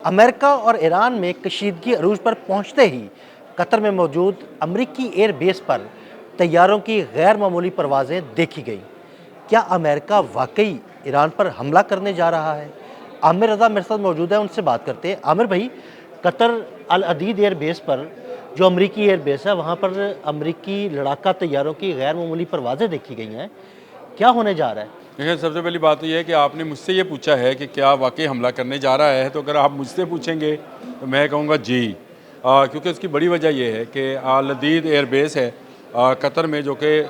America और Iran में कशीदगी अरूज पर पहुंचते ही कतर में मौजूद अमरीकी एयर बेस पर तैयारों की गैर मामूली परवाज़ें देखी गई। क्या अमेरिका वाकई ईरान पर हमला करने जा रहा है? आमिर रज़ा मेरे साथ मौजूद है, उनसे बात करते हैं। आमिर भाई, कतर अल अदीद एयर बेस पर जो अमरीकी एयर बेस है वहाँ पर अमरीकी लड़ाका तैयारों की गैर मामूली परवाज़ें देखी गई हैं। क्या होने जा रहा है? देखिए, सबसे पहली बात तो ये है कि आपने मुझसे ये पूछा है कि क्या वाकई हमला करने जा रहा है, तो अगर आप मुझसे पूछेंगे तो मैं कहूँगा जी। क्योंकि उसकी बड़ी वजह ये है कि लदीद एयरबेस है कतर में, जो कि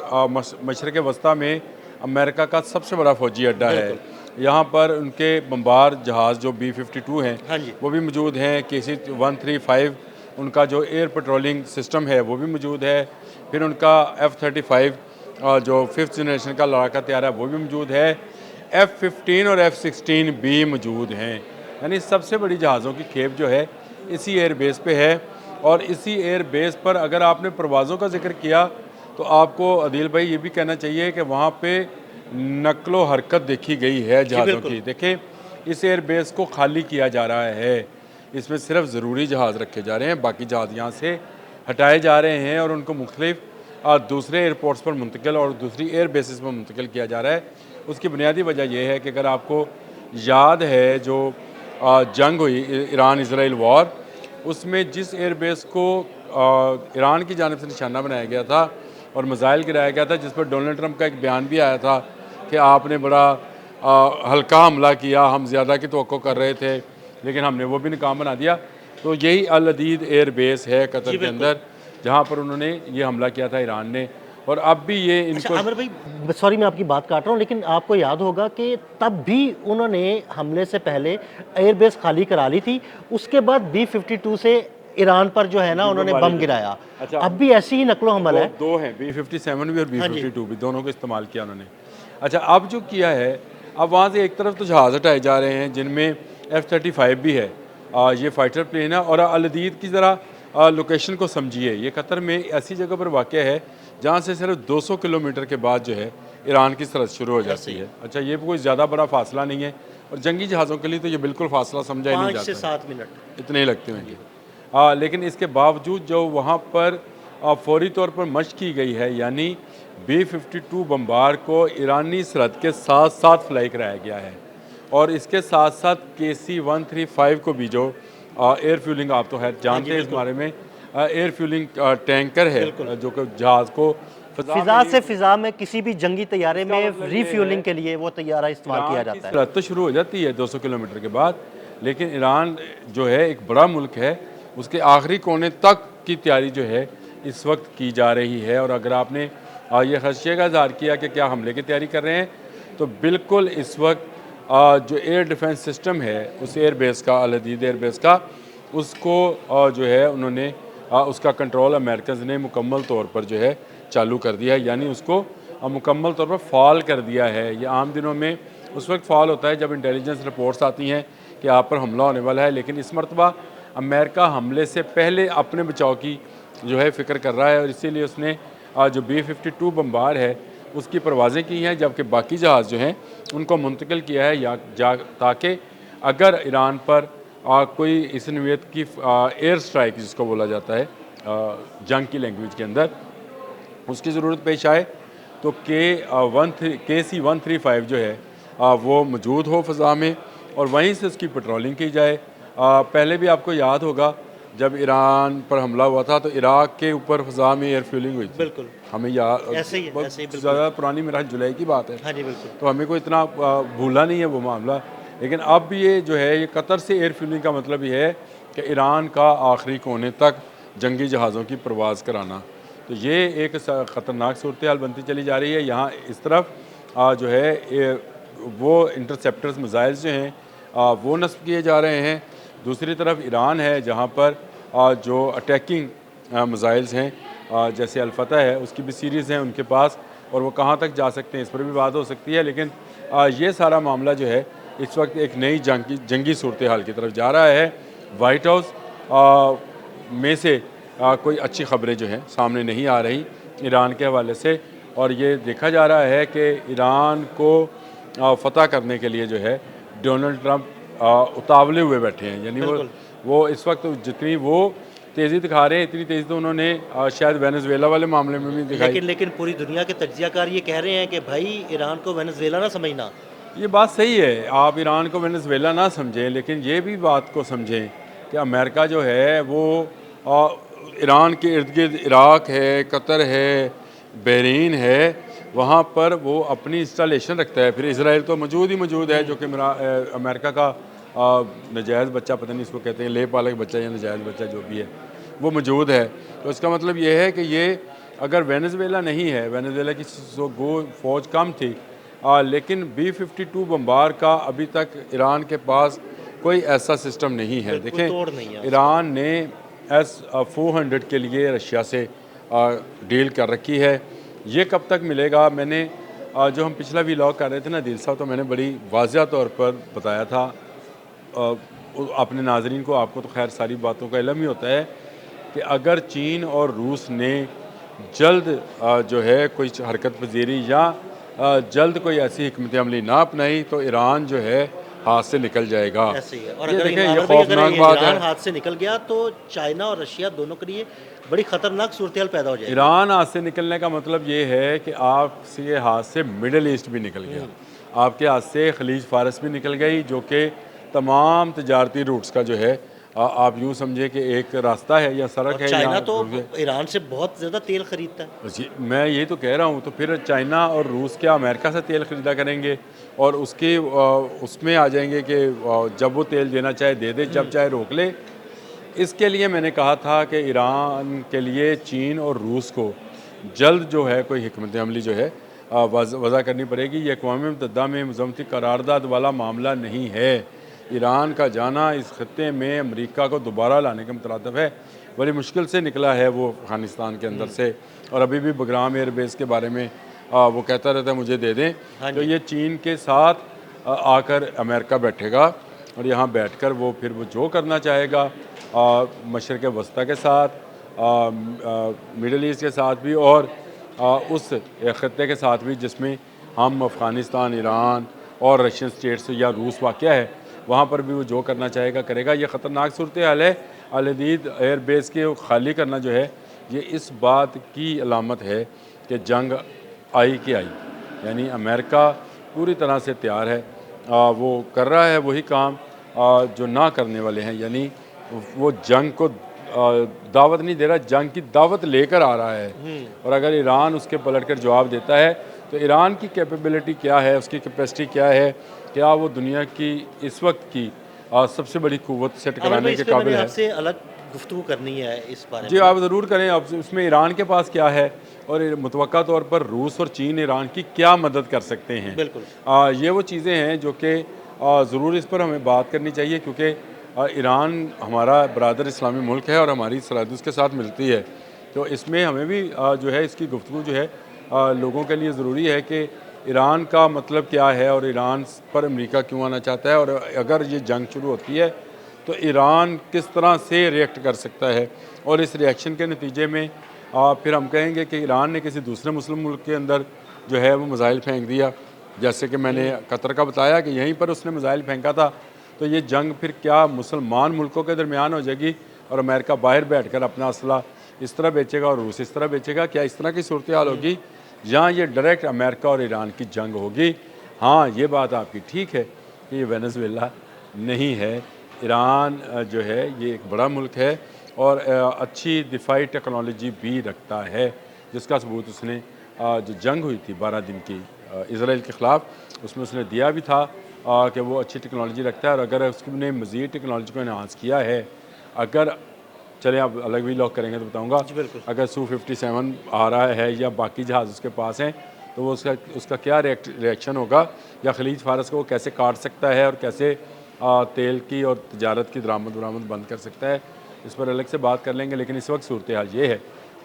मशरक़ वस्ती में अमेरिका का सबसे बड़ा फ़ौजी अड्डा है। यहाँ पर उनके बम्बार जहाज़ जो B-52 हैं, हाँ जी। वो भी मौजूद हैं। KC-135 उनका जो एयर पेट्रोलिंग सिस्टम है वो भी मौजूद है। फिर उनका F-35 जो 5th जनरेशन का लड़ाका तैयार है वो भी मौजूद है। F-15 और F-16 भी मौजूद हैं। यानी सबसे बड़ी जहाज़ों की खेप जो है इसी एयर बेस पे है। और इसी एयर बेस पर अगर आपने परवाज़ों का जिक्र किया तो आपको अदील भाई ये भी कहना चाहिए कि वहाँ पे नकलो हरकत देखी गई है जहाज़ों की। देखें, इस एयर बेस को खाली किया जा रहा है। इसमें सिर्फ ज़रूरी जहाज़ रखे जा रहे हैं, बाकी जहाज़ यहाँ से हटाए जा रहे हैं और उनको मुख्तलिफ दूसरे एयरपोर्ट्स पर मुंतकिल और दूसरी एयर बेसिस पर मुंतकिल किया जा रहा है। उसकी बुनियादी वजह यह है कि अगर आपको याद है जो जंग हुई ईरान इसराइल वॉर, उसमें जिस एयर बेस को ईरान की जानिब से निशाना बनाया गया था और मिसाइल गिराया गया था, जिस पर डोनाल्ड ट्रंप का एक बयान भी आया था कि आपने बड़ा हल्का हमला किया, हम ज़्यादा की तवक्को कर रहे थे लेकिन हमने वो भी नाकाम बना दिया। तो यही अल अदीद एयर बेस है कतर के अंदर, जहाँ पर उन्होंने ये हमला किया था ईरान ने। और अब भी ये इनको आमिर भाई, सॉरी मैं आपकी बात काट रहा हूँ, लेकिन आपको याद होगा कि तब भी उन्होंने हमले से पहले एयरबेस खाली करा ली थी। उसके बाद B-52 से ईरान पर जो है ना उन्होंने बम गिराया। अच्छा, अब भी ऐसी ही नकलो हमल है। दो हैं, B-57 भी और हाँ जी। B-52 भी, दोनों को इस्तेमाल किया उन्होंने। अच्छा, अब जो किया है, अब वहाँ से एक तरफ तो जहाज़ हटाए जा रहे हैं जिनमें F-35 भी है, ये फाइटर प्लेन है। और अल अदीद की ज़रा लोकेशन को समझिए, ये कतर में ऐसी जगह पर वाक़या है जहाँ से सिर्फ 200 किलोमीटर के बाद जो है ईरान की सरहद शुरू हो जाती है। अच्छा, ये कोई ज़्यादा बड़ा फासला नहीं है और जंगी जहाज़ों के लिए तो ये बिल्कुल फासला समझा ही नहीं 5 जाता से है। 7 मिनट इतने ही लगते होंगे। लेकिन इसके बावजूद जो वहाँ पर फौरी तौर पर मशक की गई है, यानी B-52 बम्बार को ईरानी सरहद के साथ साथ फ्लाई कराया गया है। और इसके साथ साथ KC-135 को भी जो एयर फ्यूलिंग, आप तो है जानते हैं इस बारे में, एयर फ्यूलिंग टैंकर है जो कि जहाज़ को फिजा से फिजा में किसी भी जंगी तैयारे में रीफ्यूलिंग के लिए वो तैयारा इस्तेमाल किया जाता है। सरहद तो शुरू हो जाती है 200 किलोमीटर के बाद, लेकिन ईरान जो है एक बड़ा मुल्क है, उसके आखिरी कोने तक की तैयारी जो है इस वक्त की जा रही है। और अगर आपने ये खदशे का इज़हार किया कि क्या हमले की तैयारी कर रहे हैं, तो बिल्कुल इस वक्त जो एयर डिफेंस सिस्टम है उस एयर बेस का, अल अदीद एयर बेस का, उसको जो है उन्होंने उसका कंट्रोल अमेरिकन ने मुकम्मल तौर पर जो है चालू कर दिया है, यानी उसको मुकम्मल तौर पर फॉल कर दिया है। ये आम दिनों में उस वक्त फॉल होता है जब इंटेलिजेंस रिपोर्ट्स आती हैं कि आप पर हमला होने वाला है, लेकिन इस मरतबा अमेरिका हमले से पहले अपने बचाव की जो है फ़िक्र कर रहा है और इसीलिए उसने जो B-52 बम्बार है उसकी परवाज़ें की हैं, जबकि बाकी जहाज़ जो हैं उनको मुंतकिल किया है या ताकि अगर ईरान पर कोई इस नौइयत की एयर स्ट्राइक जिसको बोला जाता है जंग की लैंग्वेज के अंदर, उसकी ज़रूरत पेश आए तो KC-135 जो है वो मौजूद हो फ़ज़ा में और वहीं से उसकी पेट्रोलिंग की जाए। पहले भी आपको याद होगा जब ईरान पर हमला हुआ था तो इराक़ के ऊपर फ़ज़ा में एयर फ्यूलिंग हुई थी। बिल्कुल हमें याद, ऐसे ही ज़्यादा पुरानी, मेरा जुलाई की बात है। हाँ जी, बिल्कुल। तो हमें कोई इतना भूला नहीं है वो मामला। लेकिन अब भी ये जो है, ये कतर से एयर फ्यूलिंग का मतलब ये है कि ईरान का आखिरी कोने तक जंगी जहाज़ों की परवाज़ कराना। तो ये एक ख़तरनाक सूरत हाल बनती चली जा रही है। यहाँ इस तरफ जो है वो इंटरसेप्टर्स मिसाइल्स जो हैं वो नस्ब किए जा रहे हैं, दूसरी तरफ ईरान है जहाँ पर जो अटैकिंग मिसाइल्स हैं जैसे अल-फतह है, उसकी भी सीरीज़ हैं उनके पास, और वो कहाँ तक जा सकते हैं इस पर भी बात हो सकती है। लेकिन ये सारा मामला जो है इस वक्त एक नई जंगी सूरत हाल की तरफ जा रहा है। वाइट हाउस में से कोई अच्छी खबरें जो हैं सामने नहीं आ रही ईरान के हवाले से, और ये देखा जा रहा है कि ईरान को फ़तह करने के लिए जो है डोनाल्ड ट्रंप उतावले हुए बैठे हैं, यानी बिल्कुल। वो इस वक्त जितनी वो तेज़ी दिखा रहे हैं इतनी तेज़ी तो उन्होंने शायद वेनेजुएला वाले मामले में भी दिखाई। लेकिन लेकिन पूरी दुनिया के तज्जियाकार ये कह रहे हैं कि भाई ईरान को वेनेजुएला ना समझना। ये बात सही है, आप ईरान को वेनेजुएला ना समझें, लेकिन ये भी बात को समझें कि अमेरिका जो है वो ईरान के इर्द गिर्द इराक है, कतर है, बहरीन है, वहाँ पर वो अपनी इंस्टॉलेशन रखता है। फिर इसराइल तो मौजूद ही मौजूद है, जो कि अमेरिका का नजायज़ बच्चा, पता नहीं इसको कहते हैं ले पालक बच्चा या नजायज़ बच्चा जो भी है, वो मौजूद है। तो इसका मतलब ये है कि ये अगर वेनेजुएला नहीं है, वेनेजुएला की फ़ौज कम थी, लेकिन B-52 बम्बार का अभी तक ईरान के पास कोई ऐसा सिस्टम नहीं है। बिल्कुल तोड़ नहीं देखें, है। ईरान ने S-400 के लिए रशिया से डील कर रखी है। ये कब तक मिलेगा? मैंने जो हम पिछला व्लॉग कर रहे थे ना दिल साहब, तो मैंने बड़ी वाज़िया तौर पर बताया था अपने नाजरीन को, आपको तो खैर सारी बातों का इल्म ही होता है कि अगर चीन और रूस ने जल्द जो है कोई हरकत पजीरी या जल्द कोई ऐसी हिकमत अमली ना अपनाई तो ईरान जो है हाथ से निकल जाएगा। ऐसे ही है। और ये अगर देखें, ये इमरान भाई अगर खौफनाक बात ईरान है। हाथ से निकल गया तो चाइना और रशिया दोनों के लिए बड़ी खतरनाक सूरत पैदा हो जाएगी। ईरान हाथ से निकलने का मतलब ये है कि आपके हाथ से मिडल ईस्ट भी निकल गया, आपके हाथ से खलीज फारस भी निकल गई, जो कि तमाम तजारती रूट्स का जो है आप यूँ समझे कि एक रास्ता है या सड़क और है। चाइना यहाँ तो ईरान से बहुत ज़्यादा तेल खरीदता है। जी, मैं ये तो कह रहा हूँ, तो फिर चाइना और रूस क्या अमेरिका से तेल ख़रीदा करेंगे और उसके उसमें आ जाएंगे कि जब वो तेल देना चाहे दे दे, जब चाहे रोक ले। इसके लिए मैंने कहा था कि ईरान के लिए चीन और रूस को जल्द जो है कोई हिकमत अमली जो है वज़ा करनी पड़ेगी। ये अक़वाम मुत्तहिदा में मज़म्मती करारदाद वाला मामला नहीं है। ईरान का जाना इस खत्ते में अमेरिका को दोबारा लाने के मुतरादिफ है। बड़ी मुश्किल से निकला है वो अफ़गानिस्तान के अंदर से, और अभी भी बगराम एयरबेस के बारे में वो कहता रहता है मुझे दे दें। तो ये चीन के साथ आकर अमेरिका बैठेगा और यहाँ बैठकर वो फिर वो जो करना चाहेगा मशरक़ वस्ता के साथ, मिडल ईस्ट के साथ भी, और उस खत्ते के साथ भी जिसमें हम अफ़गानिस्तान, ईरान और रशियन स्टेट्स या रूस वाक़या है, वहाँ पर भी वो जो करना चाहेगा करेगा। ये ख़तरनाक सूरत हाल है। अल-उदैद एयरबेस के खाली करना जो है ये इस बात की अलामत है कि जंग आई कि आई, यानी अमेरिका पूरी तरह से तैयार है, वो कर रहा है वही काम जो ना करने वाले हैं, यानी वो जंग को दावत नहीं दे रहा, जंग की दावत लेकर आ रहा है। और अगर ईरान उसके पलट कर जवाब देता है तो ईरान की कैपेबिलिटी क्या है, उसकी कैपेसिटी क्या है, क्या वो दुनिया की इस वक्त की सबसे बड़ी कुव्वत से टकराने के काबिल है। आपसे अलग गुफ्तगू करनी है इस बारे में। जी आप ज़रूर करें। अब उसमें ईरान के पास क्या है और मुतवक्का तौर पर रूस और चीन ईरान की क्या मदद कर सकते हैं। बिल्कुल ये वो चीज़ें हैं जो कि ज़रूर इस पर हमें बात करनी चाहिए, क्योंकि ईरान हमारा बरादर इस्लामी मुल्क है और हमारी सरहद उसके साथ मिलती है। तो इसमें हमें भी जो है इसकी गुफ्तगू जो है लोगों के लिए ज़रूरी है कि ईरान का मतलब क्या है और ईरान पर अमेरिका क्यों आना चाहता है, और अगर ये जंग शुरू होती है तो ईरान किस तरह से रिएक्ट कर सकता है, और इस रिएक्शन के नतीजे में फिर हम कहेंगे कि ईरान ने किसी दूसरे मुस्लिम मुल्क के अंदर जो है वो मिसाइल फेंक दिया, जैसे कि मैंने कतर का बताया कि यहीं पर उसने मिसाइल फेंका था। तो ये जंग फिर क्या मुसलमान मुल्कों के दरमियान हो जाएगी और अमेरिका बाहर बैठकर अपना असला इस तरह बेचेगा और रूस इस तरह बेचेगा? क्या इस तरह की सूरत हाल होगी, जहाँ ये डायरेक्ट अमेरिका और ईरान की जंग होगी? हाँ, ये बात आपकी ठीक है कि ये वेनेजुएला नहीं है। ईरान जो है ये एक बड़ा मुल्क है और अच्छी दिफाई टेक्नोलॉजी भी रखता है, जिसका सबूत उसने जो जंग हुई थी 12 दिन की इसराइल के ख़िलाफ़, उसमें उसने दिया भी था कि वो अच्छी टेक्नोलॉजी रखता है। और अगर उसने मज़ीद टेक्नोलॉजी को इन्हांस किया है, अगर चलें आप अलग भी लॉक करेंगे तो बताऊंगा, अगर Su-57 आ रहा है या बाकी जहाज़ उसके पास हैं तो वो उसका क्या रिएक्शन होगा, या खलीज फारस को वो कैसे काट सकता है और कैसे तेल की और तजारत की दरामद बंद कर सकता है, इस पर अलग से बात कर लेंगे। लेकिन इस वक्त सूरत हाल ये है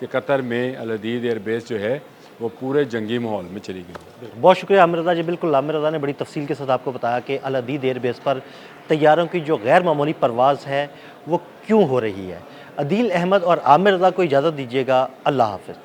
कि कतर में अल-उदैद एयरबेस जो है वो पूरे जंगी माहौल में चली गई। बहुत शुक्रिया आमिर रज़ा जी। बिल्कुल आमिर रज़ा ने बड़ी तफसील के साथ आपको बताया कि अल-उदैद एयरबेस पर तैयारों की जो गैर मामूली परवाज़ है वो क्यों हो रही है। अदील अहमद और आमिर रज़ा को इजाज़त दीजिएगा। अल्लाह हाफ़िज़।